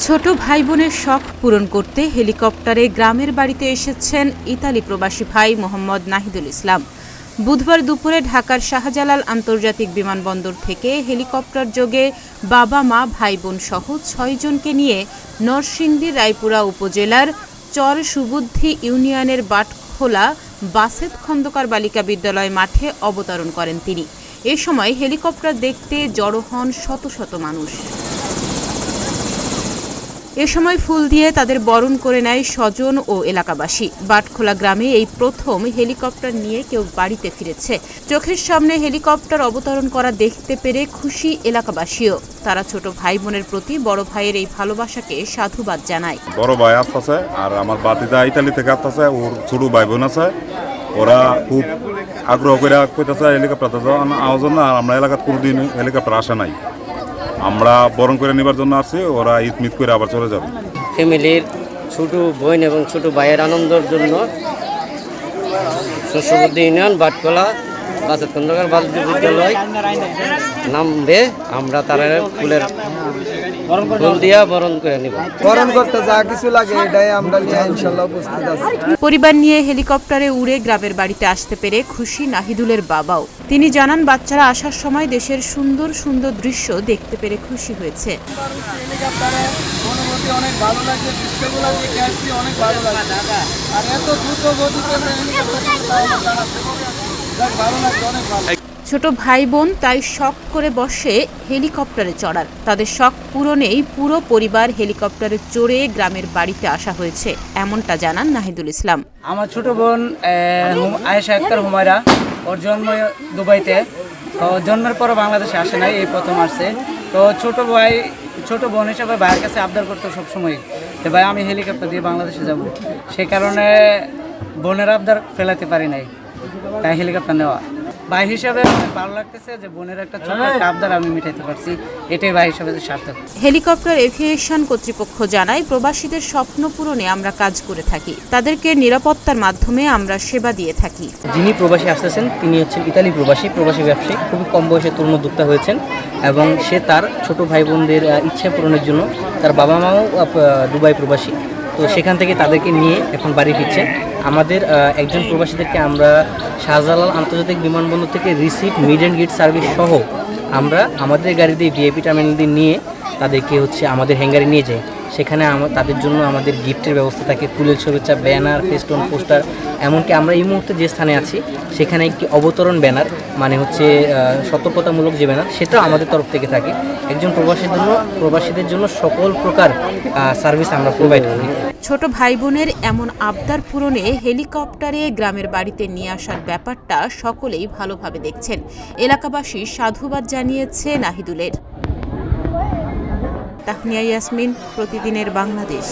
ছোট ভাই বোনের শখ পূরণ করতে হেলিকপ্টারে গ্রামের বাড়িতে এসেছেন ইতালি প্রবাসী ভাই মোহাম্মদ নাহিদুল ইসলাম। বুধবার দুপুরে ঢাকার শাহজালাল আন্তর্জাতিক বিমানবন্দর থেকে হেলিকপ্টার যোগে বাবা মা ভাই বোন সহ ৬ জনকে নিয়ে নরসিংদী রায়পুরা উপজেলার চর সুবুদ্ধি ইউনিয়নের বাটখোলা বাসেত খন্দকার বালিকা বিদ্যালয় মাঠে অবতরণ করেন তিনি। এ সময় হেলিকপ্টার দেখতে জড়ো হন শত শত মানুষ। এ সময় ফুল দিয়ে তাদের বরণ করে নেয় স্বজন ও এলাকাবাসী। বাটখোলা গ্রামে এই প্রথম হেলিকপ্টার নিয়ে কেউ বাড়িতে ফিরেছে। চোখের সামনে হেলিকপ্টার অবতরণ করা দেখতে পেরে খুশি এলাকাবাসীও। তারা ছোট ভাই বোনের প্রতি বড় ভাইয়ের এই ভালোবাসাকে সাধুবাদ জানায়। বড় ভাই আসতেছে আর আমার বাতিদা ইতালি থেকে আসতেছে, ওর ছোট ভাই বোন আছে, ওরা খুব আগ্রহ করে কইতেছে হেলিকপ্টার আওয়ার জন্য। আর আমরা এলাকার কোনোদিন হেলিকপ্টার আসে নাই, আমরা বরণ করে নেবার জন্য আসছি, ওরা ঈদ মিত করে আবার চলে যাবে। ফ্যামিলির ছোট বোন এবং ছোট ভাইয়ের আনন্দের জন্য সুবুদ্ধি ইউনিয়ন বাটখোলা বাসেত খন্দকার বালিকা বিদ্যালয় নামবে। আমরা তারা ফুলের ফুল দিয়া বরণ করে নিব। বরণ করতে যা কিছু লাগে এটাই আমরা ইনশাআল্লাহ উপস্থিত আছি। পরিবার নিয়ে হেলিকপ্টারে উড়ে গ্রামের বাড়িতে আসতে পেরে খুশি নাহিদুলের বাবাও। তিনি জানান, বাচ্চারা আসার সময় দেশের সুন্দর সুন্দর দৃশ্য দেখতে পেরে খুশি হয়েছে। অনেক ভালো লাগছে, দৃশ্যগুলো দেখে আসছি, অনেক ভালো লাগছে। আর এত দ্রুত গতিতে ভালো লাগছে, অনেক ভালো। ছোট ভাই বোন তাই শখ করে বসে হেলিকপ্টারে চড়ার। তাদের শখ পূরণেই পুরো পরিবার হেলিকপ্টারে চড়ে গ্রামের বাড়িতে আসা হয়েছে, এমনটা জানান নাহিদুল ইসলাম। আমার ছোট বোন আয়েশা আক্তার হুমায়রা, ওর জন্ম দুবাইতে। তো জন্মের পর বাংলাদেশে আসে নাই, এই প্রথম আসছে। তো ছোট বোন হিসাবে ভাইয়ের কাছে আবদার করতো সবসময় যে ভাই আমি হেলিকপ্টার দিয়ে বাংলাদেশে যাব। সেই কারণে বোনের আবদার ফেলাতে পারি নাই, তাই হেলিকপ্টার নেওয়া। ভাই হিসাবে অনেক ভালো লাগতেছে যে বোনের একটা ছোট একটা আবদার আমি মিটাইতে পারছি, এটাই ভাই হিসাবে সার্থক। হেলিকপ্টার এভিয়েশন কর্তৃপক্ষ জানায়, প্রবাসীদের স্বপ্ন পূরণে আমরা কাজ করে থাকি। তাদেরকে নিরাপত্তার মাধ্যমে আমরা সেবা দিয়ে থাকি। যিনি প্রবাসী আসতেছেন তিনি হচ্ছেন ইতালি প্রবাসী ব্যবসায়ী, খুবই কম বয়সে তরুণ উদ্যোক্তা হয়েছেন এবং সে তার ছোট ভাই বোনদের ইচ্ছা পূরণের জন্য, তার বাবা মাও দুবাই প্রবাসী, তো সেখান থেকে তাদেরকে নিয়ে এখন বাড়ি ফিরছেন। আমাদের একজন প্রবাসীদেরকে আমরা শাহজালাল আন্তর্জাতিক বিমানবন্দর থেকে receive, meet and greet service সহ আমরা আমাদের গাড়ি দিয়ে ভিআইপি টার্মিনাল দিয়ে নিয়ে তাদেরকে আমাদের হ্যাঙ্গারে নিয়ে যাই। সেখানে তাদের জন্য আমাদের গিফটের ব্যবস্থা থাকে, ফুলের শুভেচ্ছা, ব্যানার, ফেস্টুন, পোস্টার। এমনকি আমরা এই মুহূর্তে যে স্থানে আছি সেখানে একটি অবতরণ ব্যানার, মানে সতর্কতামূলক যে ব্যানার, সেটাও আমাদের তরফ থেকে থাকে। একজন প্রবাসীদের জন্য সকল প্রকার সার্ভিস আমরা প্রোভাইড করি। ছোট ভাই বোনের এমন আবদার পূরণে হেলিকপ্টারে গ্রামের বাড়িতে নিয়ে আসার ব্যাপারটা সকলেই ভালোভাবে দেখছেন। এলাকাবাসী সাধুবাদ জানিয়েছে নাহিদুলের। তাহনিয়া ইয়াসমিন, প্রতিদিনের বাংলাদেশ।